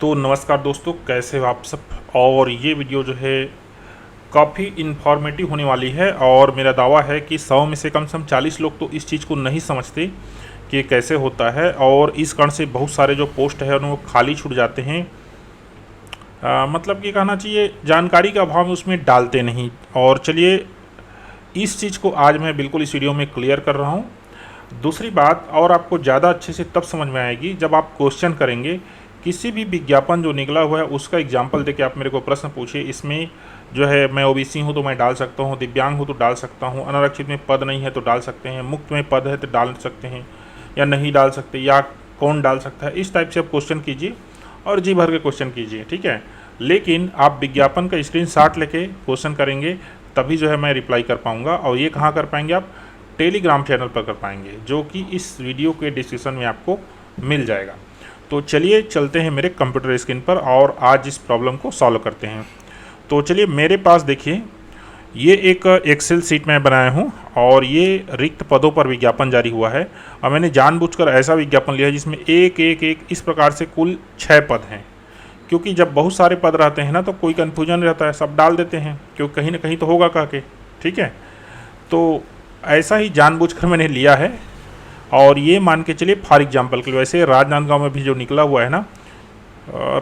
तो नमस्कार दोस्तों, कैसे हो आप सब। और ये वीडियो जो है काफ़ी इन्फॉर्मेटिव होने वाली है और मेरा दावा है कि 100 में से कम 40 लोग तो इस चीज़ को नहीं समझते कि कैसे होता है, और इस कारण से बहुत सारे जो पोस्ट है उनको खाली छूट जाते हैं। मतलब कि कहना चाहिए जानकारी का अभाव में उसमें डालते नहीं। और चलिए इस चीज़ को आज मैं बिल्कुल इस वीडियो में क्लियर कर रहा हूँ। दूसरी बात, और आपको ज़्यादा अच्छे से तब समझ में आएगी जब आप क्वेश्चन करेंगे। किसी भी विज्ञापन जो निकला हुआ है उसका एग्जाम्पल देके आप मेरे को प्रश्न पूछिए। इसमें जो है मैं ओबीसी हूँ तो मैं डाल सकता हूँ, दिव्यांग हूँ तो डाल सकता हूँ, अनारक्षित में पद नहीं है तो डाल सकते हैं, मुक्त में पद है तो डाल सकते हैं या नहीं डाल सकते, या कौन डाल सकता है। इस टाइप से आप क्वेश्चन कीजिए और जी भर के क्वेश्चन कीजिए, ठीक है। लेकिन आप विज्ञापन का स्क्रीनशॉट लेके क्वेश्चन करेंगे तभी जो है मैं रिप्लाई कर पाऊँगा। और ये कहाँ कर पाएंगे आप? टेलीग्राम चैनल पर कर पाएंगे, जो कि इस वीडियो के डिस्क्रिप्शन में आपको मिल जाएगा। तो चलिए चलते हैं मेरे कंप्यूटर स्क्रीन पर और आज इस प्रॉब्लम को सॉल्व करते हैं। तो चलिए मेरे पास देखिए, ये एक एक्सेल सीट मैं बनाया हूँ और ये रिक्त पदों पर विज्ञापन जारी हुआ है। और मैंने जानबूझकर ऐसा विज्ञापन लिया है जिसमें एक एक एक इस प्रकार से कुल 6 पद हैं, क्योंकि जब बहुत सारे पद रहते हैं ना तो कोई कन्फ्यूजन रहता है, सब डाल देते हैं क्योंकि कहीं ना कहीं तो होगा कह के, ठीक है। तो ऐसा ही जानबूझकर मैंने लिया है। और ये मान के चलिए फॉर एग्जांपल के लिए, वैसे राजनांदगांव में भी जो निकला हुआ है ना,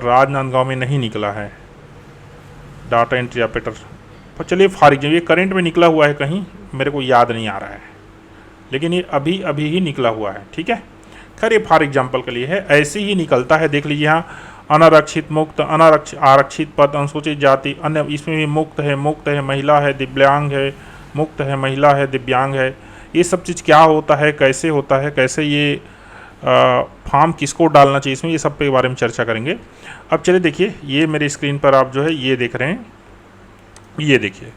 राजनांदगांव में नहीं निकला है डाटा एंट्री ऑपरेटर, पर चलिए फॉर एग्जाम्पल ये करंट में निकला हुआ है, कहीं मेरे को याद नहीं आ रहा है, लेकिन ये अभी अभी ही निकला हुआ है, ठीक है। खैर ये फॉर एग्जांपल के लिए है, ऐसे ही निकलता है। देख लीजिए यहाँ अनारक्षित, मुक्त, आरक्षित पद, अनुसूचित जाति, अन्य, इसमें भी मुक्त है, महिला है, दिव्यांग है, मुक्त है, महिला है, दिव्यांग है। ये सब चीज़ क्या होता है, कैसे होता है, कैसे ये फॉर्म किसको डालना चाहिए इसमें, ये सब के बारे में चर्चा करेंगे। अब चलिए देखिए, ये मेरे स्क्रीन पर आप जो है ये देख रहे हैं, ये देखिए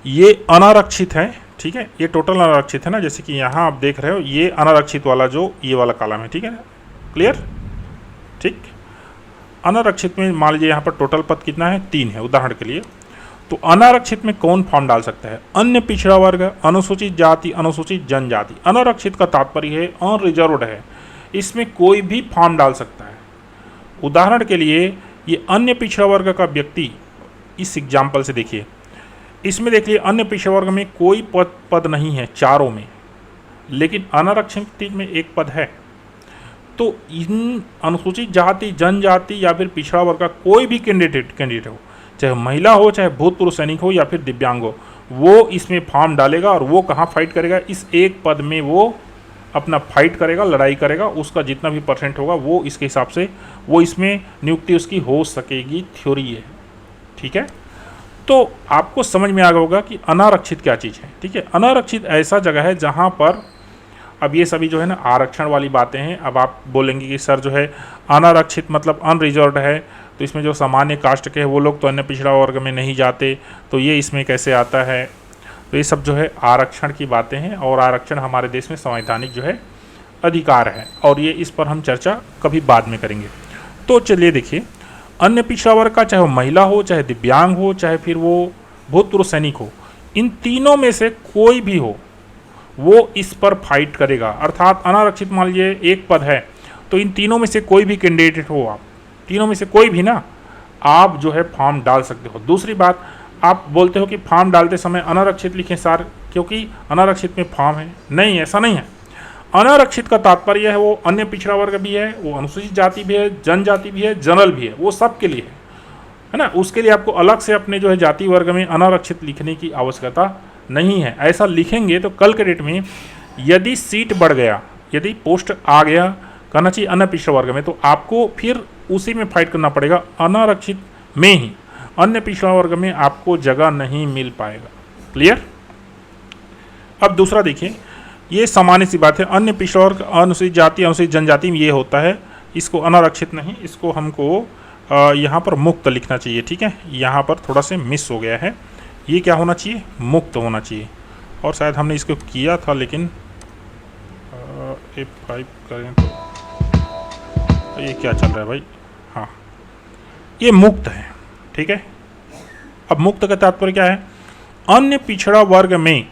ये अनारक्षित है, ठीक है। ये टोटल अनारक्षित है ना, जैसे कि यहाँ आप देख रहे हो ये अनारक्षित वाला जो ये वाला कॉलम है, ठीक है ना, क्लियर, ठीक। अनारक्षित में मान लीजिए यहाँ पर टोटल पद कितना है, 3 है उदाहरण के लिए। तो अनारक्षित में कौन फॉर्म डाल सकता है? अन्य पिछड़ा वर्ग, अनुसूचित जाति, अनुसूचित जनजाति। अनारक्षित का तात्पर्य है अनरिजर्व्ड है, इसमें कोई भी फॉर्म डाल सकता है। उदाहरण के लिए ये अन्य पिछड़ा वर्ग का व्यक्ति, इस एग्जाम्पल से देखिए, इसमें देखिए अन्य पिछड़ा वर्ग में कोई पद नहीं है चारों में, लेकिन अनारक्षित में एक पद है। तो इन अनुसूचित जाति, जनजाति या फिर पिछड़ा वर्ग का कोई भी कैंडिडेट हो, चाहे महिला हो, चाहे भूतपूर्व सैनिक हो या फिर दिव्यांग हो, वो इसमें फॉर्म डालेगा। और वो कहाँ फाइट करेगा? इस एक पद में वो अपना फाइट करेगा, लड़ाई करेगा। उसका जितना भी परसेंट होगा वो इसके हिसाब से वो इसमें नियुक्ति उसकी हो सकेगी, थ्योरी है, ठीक है। तो आपको समझ में आ गया होगा कि अनारक्षित क्या चीज़ है, ठीक है। अनारक्षित ऐसा जगह है जहाँ पर, अब ये सभी जो है ना आरक्षण वाली बातें हैं। अब आप बोलेंगे कि सर जो है अनारक्षित मतलब अनरिजर्व्ड है, तो इसमें जो सामान्य कास्ट के हैं वो लोग तो अन्य पिछड़ा वर्ग में नहीं जाते, तो ये इसमें कैसे आता है? तो ये सब जो है आरक्षण की बातें हैं, और आरक्षण हमारे देश में संवैधानिक जो है अधिकार है, और ये इस पर हम चर्चा कभी बाद में करेंगे। तो चलिए देखिए, अन्य पिछड़ा वर्ग का चाहे वो महिला हो, चाहे दिव्यांग हो, चाहे फिर वो भूतपूर्व सैनिक हो, इन तीनों में से कोई भी हो वो इस पर फाइट करेगा। अर्थात अनारक्षित मान लीजिए एक पद है, तो इन तीनों में से कोई भी कैंडिडेट हो, आप तीनों में से कोई भी ना, आप जो है फॉर्म डाल सकते हो। दूसरी बात, आप बोलते हो कि फॉर्म डालते समय अनारक्षित लिखें सर, क्योंकि अनारक्षित में फॉर्म है। नहीं, ऐसा नहीं है। अनारक्षित का तात्पर्य है वो अन्य पिछड़ा वर्ग भी है, वो अनुसूचित जाति भी है, जनजाति भी है, जनरल भी है, वो सब के लिए है ना। उसके लिए आपको अलग से अपने जो है जाति वर्ग में अनारक्षित लिखने की आवश्यकता नहीं है। ऐसा लिखेंगे तो कल के डेट में यदि सीट बढ़ गया, यदि पोस्ट आ गया, कहना चाहिए अन्य पिछड़ा वर्ग में, तो आपको फिर उसी में फाइट करना पड़ेगा, अनारक्षित में ही। अन्य पिछड़ा वर्ग में आपको जगह नहीं मिल पाएगा, क्लियर। अब दूसरा देखिए, ये सामान्य सी बात है, अन्य पिछड़ा वर्ग, अनुसूचित जाति, अनुसूचित जनजाति में ये होता है, इसको अनारक्षित नहीं, इसको हमको यहाँ पर मुक्त लिखना चाहिए, ठीक है। यहाँ पर थोड़ा सा मिस हो गया है, ये क्या होना चाहिए? मुक्त होना चाहिए। और शायद हमने इसको किया था, लेकिन F5 करें तो ये क्या चल रहा है भाई? हाँ, ये मुक्त है, ठीक है। अब मुक्त का तात्पर्य क्या है? अन्य पिछड़ा वर्ग में,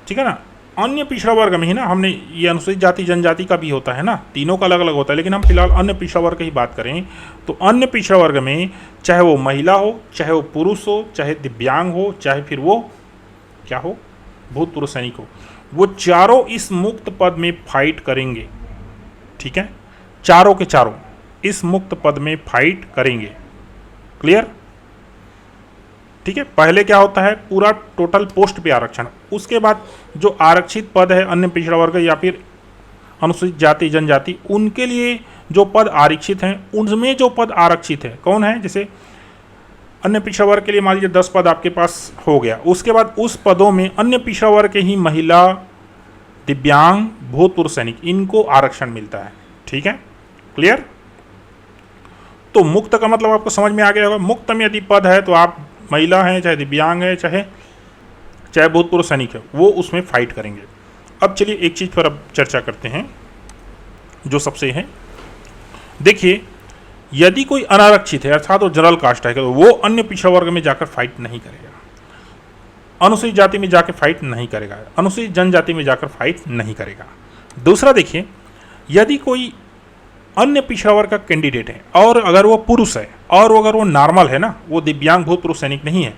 ठीक है ना, अन्य पिछड़ा वर्ग में ही ना हमने ये अनुसूचित जाति जनजाति का भी होता है ना, तीनों का अलग अलग होता है, लेकिन हम फिलहाल अन्य पिछड़ा वर्ग की बात करें तो अन्य पिछड़ा वर्ग में चाहे वो महिला हो, चाहे वो पुरुष हो, चाहे दिव्यांग हो, चाहे फिर वो क्या हो, भूतपूर्व सैनिक हो, वो चारों इस मुक्त पद में फाइट करेंगे। ठीक है, चारों के चारों इस मुक्त पद में फाइट करेंगे। क्लियर? ठीक है, पहले क्या होता है, पूरा टोटल पोस्ट पे आरक्षण, उसके बाद जो आरक्षित पद है अन्य पिछड़ा वर्ग या फिर अनुसूचित जाति जनजाति, उनके लिए जो पद आरक्षित हैं, उनमें जो पद आरक्षित है कौन है, जैसे अन्य पिछड़ा वर्ग के लिए मान लीजिए 10 पद आपके पास हो गया, उसके बाद उस पदों में अन्य पिछड़ा वर्ग के ही महिला, दिव्यांग, भूतपूर्व सैनिक, इनको आरक्षण मिलता है। ठीक है, क्लियर? तो मुक्त का मतलब आपको समझ में आ गया होगा। मुक्त में यदि पद है तो आप महिला हैं, चाहे दिव्यांग है, चाहे भूतपूर्व सैनिक है, वो उसमें फाइट करेंगे। अब चलिए एक चीज़ पर अब चर्चा करते हैं जो सबसे है। देखिए, यदि कोई अनारक्षित है अर्थात वो जनरल कास्ट है तो वो अन्य पिछड़ा वर्ग में जाकर फाइट नहीं करेगा, अनुसूचित जाति में जाकर फाइट नहीं करेगा, अनुसूचित जनजाति में जाकर फाइट नहीं करेगा। दूसरा देखिए, यदि कोई अन्य पिछड़ा वर्ग का कैंडिडेट है और अगर वो पुरुष है और अगर वो नॉर्मल है ना, वो दिव्यांग भूतपूर्व सैनिक नहीं है,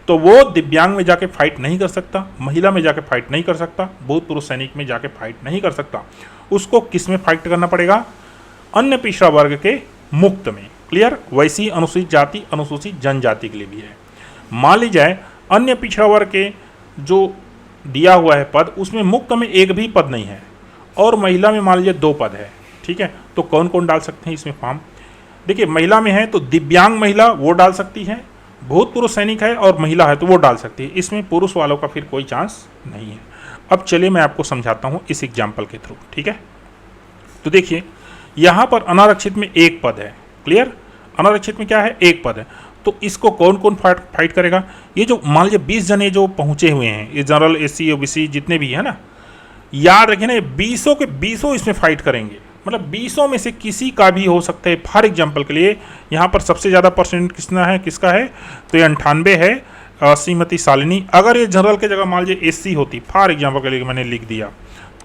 तो वो दिव्यांग में जाके फाइट नहीं कर सकता, महिला में जाके फाइट नहीं कर सकता, भूतपूर्व सैनिक में जाके फाइट नहीं कर सकता। उसको किस में फाइट करना पड़ेगा, अन्य पिछड़ा वर्ग के मुक्त में। क्लियर? वैसी अनुसूचित जाति अनुसूचित जनजाति के लिए भी है। मान ली जाए अन्य पिछड़ा वर्ग के जो दिया हुआ है पद, उसमें मुक्त में एक भी पद नहीं है और महिला में मान लीजिए 2 पद है। ठीक है, तो कौन कौन डाल सकते हैं इसमें फॉर्म? देखिए, महिला में है तो दिव्यांग महिला वो डाल सकती है, भूतपूर्व सैनिक है और महिला है तो वो डाल सकती है, इसमें पुरुष वालों का फिर कोई चांस नहीं है। अब चलिए मैं आपको समझाता हूँ इस एग्जाम्पल के थ्रू। ठीक है, तो देखिए यहाँ पर अनारक्षित में 1 पद है। क्लियर? अनारक्षित में क्या है, 1 पद है, तो इसको कौन कौन फाइट करेगा? ये जो मान लीजिए 20 जने जो पहुंचे हुए हैं, ये जनरल, एससी, ओबीसी जितने भी है ना, याद रखिए ना, 20 के 20 इसमें फाइट करेंगे, मतलब 20 में से किसी का भी हो सकता है। फॉर एग्जाम्पल के लिए यहाँ पर सबसे ज़्यादा परसेंट किसका है, तो ये 98 है, श्रीमती शालिनी। अगर ये जनरल के जगह मान लीजिए एससी होती, फॉर एग्जाम्पल के लिए मैंने लिख दिया,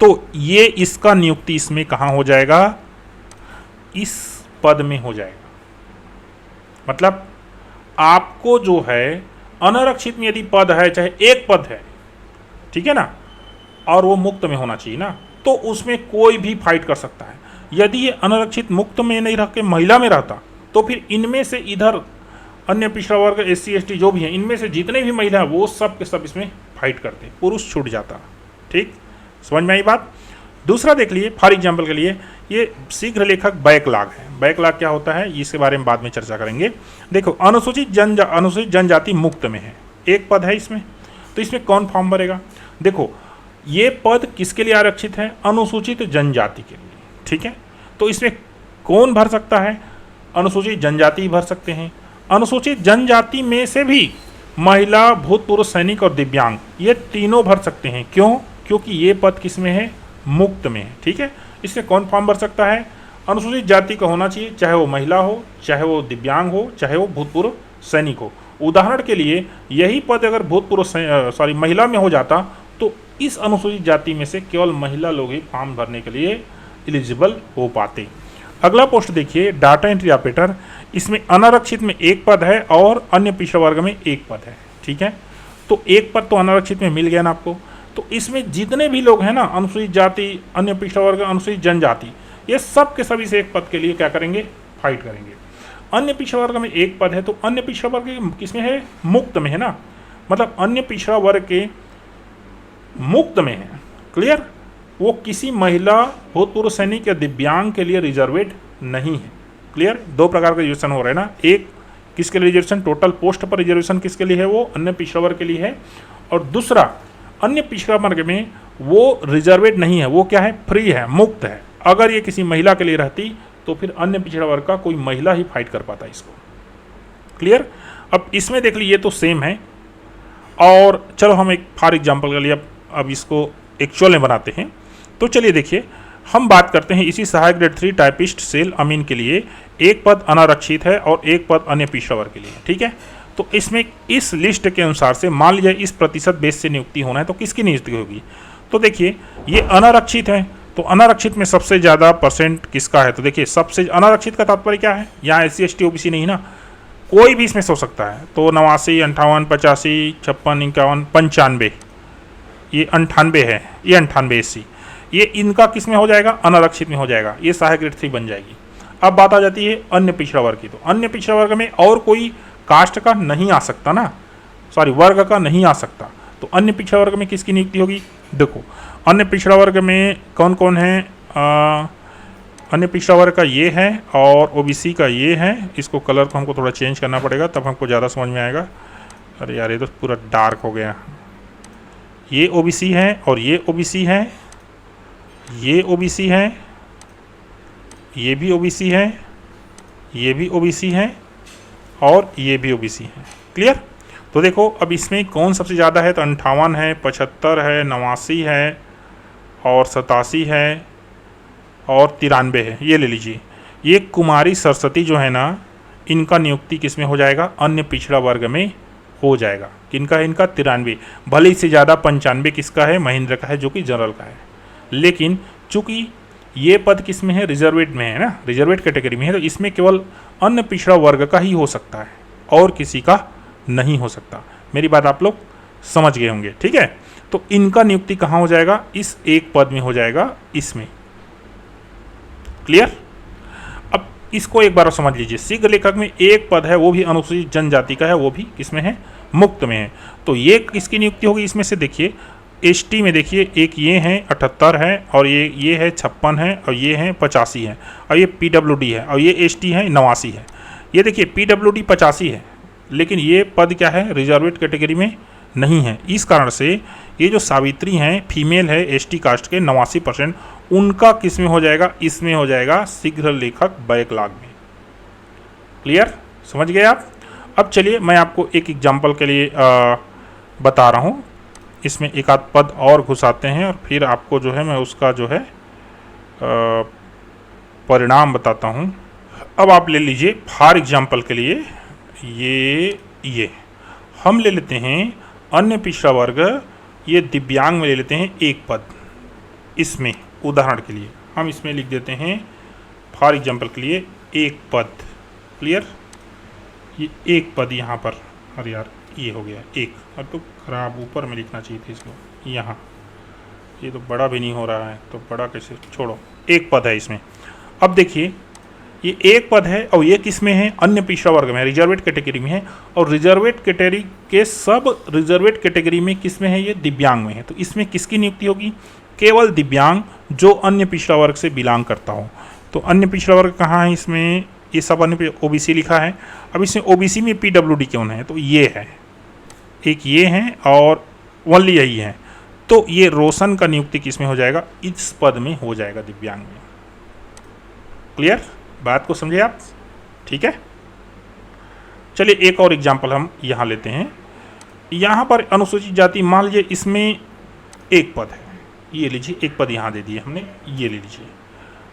तो ये इसका नियुक्ति इसमें कहाँ हो जाएगा, इस पद में हो जाएगा। मतलब आपको जो है अनारक्षित में यदि पद है, चाहे 1 पद है, ठीक है ना, और वो मुक्त में होना चाहिए ना, तो उसमें कोई भी फाइट कर सकता है। यदि ये अनारक्षित मुक्त में नहीं रह के महिला में रहता, तो फिर इनमें से इधर अन्य पिछड़ा वर्ग, एससी एसटी जो भी हैं, इनमें से जितने भी महिला हैं वो सब के सब इसमें फाइट करते, पुरुष छूट जाता। ठीक, समझ में आई बात? दूसरा देख लिए, फॉर एग्जाम्पल के लिए ये शीघ्र लेखक बैकलॉग है। बैकलॉग क्या होता है, इसके बारे में बाद में चर्चा करेंगे। देखो, अनुसूचित जनजाति मुक्त में है, 1 पद है इसमें, तो इसमें कौन फॉर्म भरेगा? देखो, ये पद किसके लिए आरक्षित है, अनुसूचित जनजाति के लिए। ठीक है, तो इसमें कौन भर सकता है, अनुसूचित जनजाति भर सकते हैं। अनुसूचित जनजाति में से भी महिला, भूतपूर्व सैनिक और दिव्यांग, ये तीनों भर सकते हैं। क्यों? क्योंकि ये पद किसमें है, मुक्त में है। ठीक है, इसमें कौन फॉर्म भर सकता है, अनुसूचित जाति का होना चाहिए, चाहे वो महिला हो, चाहे वो दिव्यांग हो, चाहे वो भूतपूर्व सैनिक हो। उदाहरण के लिए यही पद अगर महिला में हो जाता तो इस अनुसूचित जाति में से केवल महिला लोग ही फॉर्म भरने के लिए एलिजिबल हो पाते। अगला पोस्ट देखिए, डाटा एंट्री ऑपरेटर। इसमें अनारक्षित में 1 पद है और अन्य पिछड़ा वर्ग में 1 पद है। ठीक है, तो 1 पद तो अनारक्षित में मिल गया ना आपको। तो इसमें जितने भी लोग हैं ना, अनुसूचित जाति, अन्य पिछड़ा वर्ग, अनुसूचित जनजाति, ये सब के सभी से 1 पद के लिए क्या करेंगे, फाइट करेंगे। अन्य पिछड़ा वर्ग में 1 पद है, तो अन्य पिछड़ा वर्ग किसमें है, मुक्त में है ना, मतलब अन्य पिछड़ा वर्ग के मुक्त में है। क्लियर? वो किसी महिला, भूतपूर्व सैनिक या दिव्यांग के लिए रिजर्वेड नहीं है। क्लियर? 2 प्रकार का रिजर्वेशन हो रहा है ना, एक किसके लिए रिजर्वेशन, टोटल पोस्ट पर रिजर्वेशन किसके लिए है, वो अन्य पिछड़ा वर्ग के लिए है, और दूसरा अन्य पिछड़ा वर्ग में वो रिजर्वेड नहीं है, वो क्या है, फ्री है, मुक्त है। अगर ये किसी महिला के लिए रहती तो फिर अन्य पिछड़ा वर्ग का कोई महिला ही फाइट कर पाता इसको। क्लियर? अब इसमें देख लीजिए, ये तो सेम है, और चलो हम एक फॉर एग्जाम्पल के लिए अब इसको एक्चुअल में बनाते हैं। तो चलिए देखिए, हम बात करते हैं इसी सहायक ग्रेड 3 टाइपिस्ट सेल अमीन के लिए 1 पद अनारक्षित है और 1 पद अन्य पिछड़ा वर्ग के लिए। ठीक है, तो इसमें इस लिस्ट के अनुसार से मान लीजिए इस प्रतिशत बेस से नियुक्ति होना है, तो किसकी नियुक्ति होगी, तो देखिए ये अनारक्षित है, तो अनारक्षित में सबसे ज़्यादा परसेंट किसका है? तो देखिए सबसे अनारक्षित का तात्पर्य क्या है? यहाँ SC ST OBC नहीं ना, कोई भी इसमें सो सकता है। तो 89, 58, 85, 56, 51, 95, ये 98 है, ये 98 SC, ये इनका किस में हो जाएगा? अनारक्षित में हो जाएगा, ये सहायक ग्रेड 3 बन जाएगी। अब बात आ जाती है अन्य पिछड़ा वर्ग की। तो अन्य पिछड़ा वर्ग में और कोई कास्ट का नहीं आ सकता ना, सॉरी वर्ग का नहीं आ सकता। तो अन्य पिछड़ा वर्ग में किसकी नियुक्ति होगी? देखो अन्य पिछड़ा वर्ग में कौन कौन है? अन्य पिछड़ा वर्ग का ये है और OBC का ये है। इसको कलर को हमको थोड़ा चेंज करना पड़ेगा, तब हमको ज़्यादा समझ में आएगा। अरे यार ये तो पूरा डार्क हो गया। ये OBC है और ये OBC है, ये OBC है, ये भी OBC है, ये भी OBC है और ये भी OBC है। क्लियर? तो देखो अब इसमें कौन सबसे ज़्यादा है? तो 58 है, 75 है, 89 है और 87 है और 93 है। ये ले लीजिए। ये कुमारी सरस्वती जो है ना, इनका नियुक्ति किस में हो जाएगा? अन्य पिछड़ा वर्ग में हो जाएगा। किनका है? इनका 93। भले इससे ज़्यादा 95 किसका है? महेंद्र का है, जो कि जनरल का है। लेकिन चूंकि ये पद किस में है? रिजर्वेट में है ना, रिजर्वेट कैटेगरी में है, तो इसमें केवल अन्य पिछड़ा वर्ग का ही हो सकता है और किसी का नहीं हो सकता। मेरी बात आप लोग समझ गए होंगे, ठीक है? तो इनका नियुक्ति कहाँ हो जाएगा? इस एक पद में हो जाएगा, इसमें। क्लियर? अब इसको एक बार समझ लीजिए। शीघ्र लेखक में एक पद है, वो भी अनुसूचित जनजाति का है, वो भी किसमें है? मुक्त में है। तो ये किसकी नियुक्ति होगी इसमें से? देखिए ST में देखिए, एक ये है 78 है और ये है 56 है और ये है 85 है और ये PWD है और ये ST है 89 है। ये देखिए PWD 85 है, लेकिन ये पद क्या है? रिजर्वेट कैटेगरी में नहीं है। इस कारण से ये जो सावित्री हैं, फीमेल है, ST कास्ट के 89%, उनका किस में हो जाएगा? इसमें हो जाएगा शीघ्र लेखक बैकलॉग में। क्लियर? समझ गए आप? अब चलिए मैं आपको एक एग्जाम्पल के लिए बता रहा हूँ। इसमें एक आध पद और घुसाते हैं और फिर आपको जो है मैं उसका जो है परिणाम बताता हूँ। अब आप ले लीजिए फॉर एग्जाम्पल के लिए ये हम ले लेते हैं अन्य पिछड़ा वर्ग, ये दिव्यांग में ले लेते हैं एक पद। इसमें उदाहरण के लिए हम इसमें लिख देते हैं फॉर एग्जाम्पल के लिए एक पद। क्लियर? ये एक पद यहाँ पर, अरे यार ये हो गया एक, अब तो खराब ऊपर में लिखना चाहिए था इसको, यहाँ ये तो बड़ा भी नहीं हो रहा है, तो बड़ा कैसे? छोड़ो, एक पद है इसमें। अब देखिए ये एक पद है और ये किस में है? अन्य पिछड़ा वर्ग में है, रिजर्वेट कैटेगरी में है। और रिजर्वेट कैटेगरी के सब रिजर्वेट कैटेगरी में किस में है? ये दिव्यांग में है। तो इसमें किसकी नियुक्ति होगी? केवल दिव्यांग जो अन्य पिछड़ा वर्ग से बिलोंग करता हो। तो अन्य पिछड़ा वर्ग कहाँ है इसमें? ये सब अन्य OBC लिखा है। अब इसमें OBC में PWD कौन है? तो ये है, एक ये है और ओनली यही है। तो ये रोशन का नियुक्ति किस में हो जाएगा? इस पद में हो जाएगा, दिव्यांग में। क्लियर? बात को समझे आप? ठीक है, चलिए एक और एग्जाम्पल हम यहाँ लेते हैं। यहाँ पर अनुसूचित जाति, मान लीजिए इसमें एक पद है, ये लीजिए एक पद यहाँ दे दिए हमने, ये ले लीजिए।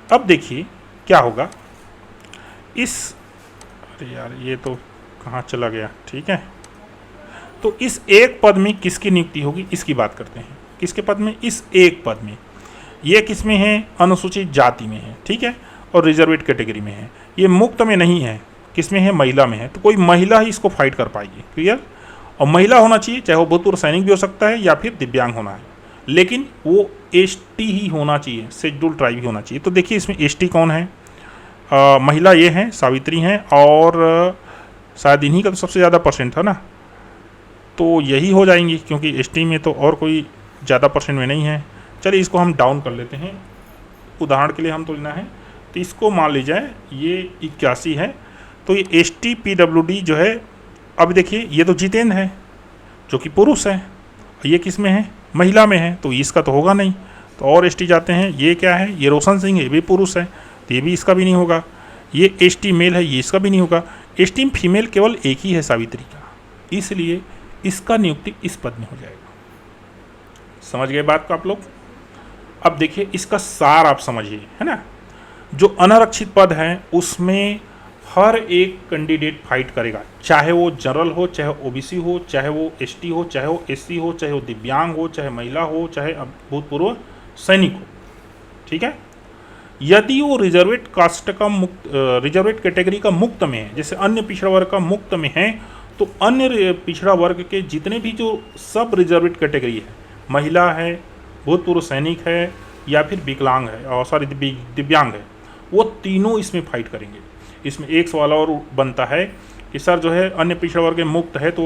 अब देखिए क्या होगा अरे यार ये तो कहाँ चला गया? ठीक है, तो इस एक पद में किसकी नियुक्ति होगी इसकी बात करते हैं। किसके पद में? इस एक पद में। ये किस में है? अनुसूचित जाति में है, ठीक है, और रिजर्वेट कैटेगरी में है। ये मुक्त में नहीं है, किस में है? महिला में है। तो कोई महिला ही इसको फाइट कर पाएगी। क्लियर? और महिला होना चाहिए, चाहे वो भूतपूर्व सैनिक भी हो सकता है या फिर दिव्यांग होना है, लेकिन वो ST ही होना चाहिए, शेड्यूल ट्राइब ही होना चाहिए। तो देखिए इसमें ST कौन है? महिला ये हैं, सावित्री हैं, और शायद इन्हीं का तो सबसे ज़्यादा परसेंट था ना, तो यही हो जाएंगी, क्योंकि ST में तो और कोई ज़्यादा परसेंट में नहीं है। चलिए इसको हम डाउन कर लेते हैं, उदाहरण के लिए हम तो लेना है। तो इसको मान लीजिए ये 81 है, तो ये ST PWD जो है, अब देखिए ये तो जितेंद्र है जो कि पुरुष है, ये किस में है? महिला में है, तो इसका तो होगा नहीं। तो और ST जाते हैं, ये क्या है? ये रोशन सिंह है, ये भी पुरुष है, तो ये भी इसका भी नहीं होगा। ये ST मेल है, ये इसका भी नहीं होगा। ST फीमेल केवल एक ही है, सावित्री का, इसलिए इसका नियुक्ति इस पद में हो जाएगा। समझ गए बात को आप लोग? अब देखिए इसका सार आप समझिए, है ना। जो अनारक्षित पद है उसमें हर एक कैंडिडेट फाइट करेगा, चाहे वो जनरल हो, चाहे ओबीसी हो, चाहे वो एसटी हो, चाहे वो एससी हो, चाहे वो दिव्यांग हो, चाहे महिला हो, चाहे भूतपूर्व सैनिक हो। ठीक है, यदि वो रिजर्वेट कास्ट का मुक्त, रिजर्वेट कैटेगरी का मुक्त में है, जैसे अन्य पिछड़ा वर्ग का मुक्त में है, तो अन्य पिछड़ा वर्ग के जितने भी जो सब रिजर्वेट कैटेगरी है, महिला है, भूतपूर्व सैनिक है, या फिर विकलांग है और सॉरी दिव्यांग है, वो तीनों इसमें फाइट करेंगे। इसमें एक सवाल और बनता है कि सर जो है अन्य पिछड़ा वर्ग मुक्त है तो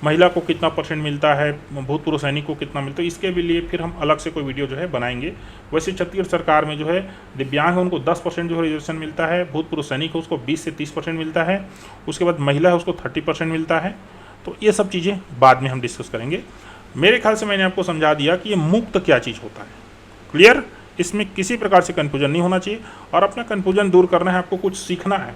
महिला को कितना परसेंट मिलता है, भूतपूर्व सैनिक को कितना मिलता है, इसके भी लिए फिर हम अलग से कोई वीडियो जो है बनाएंगे। वैसे छत्तीसगढ़ सरकार में जो है दिव्यांग है उनको 10% जो है रिजर्वेशन मिलता है, भूतपूर्व सैनिक है उसको 20 से 30% मिलता है, उसके बाद महिला है उसको 30% मिलता है। तो ये सब चीज़ें बाद में हम डिस्कस करेंगे। मेरे ख्याल से मैंने आपको समझा दिया कि ये मुक्त क्या चीज़ होता है। क्लियर, इसमें किसी प्रकार से कन्फ्यूजन नहीं होना चाहिए, और अपना कन्फ्यूजन दूर करना है, आपको कुछ सीखना है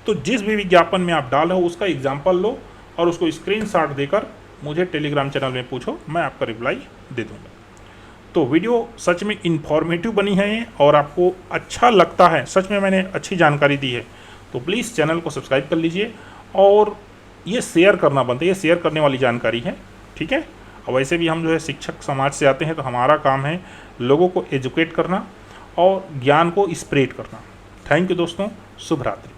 तो जिस भी विज्ञापन में आप डाल हो उसका एग्जाम्पल लो और उसको स्क्रीनशॉट देकर मुझे टेलीग्राम चैनल में पूछो, मैं आपका रिप्लाई दे दूंगा। तो वीडियो सच में इन्फॉर्मेटिव बनी है और आपको अच्छा लगता है, सच में मैंने अच्छी जानकारी दी है, तो प्लीज़ चैनल को सब्सक्राइब कर लीजिए और ये शेयर करना बनता है, ये शेयर करने वाली जानकारी है। ठीक है, और वैसे भी हम जो है शिक्षक समाज से आते हैं तो हमारा काम है लोगों को एजुकेट करना और ज्ञान को स्प्रेड करना। थैंक यू दोस्तों, शुभ रात्रि।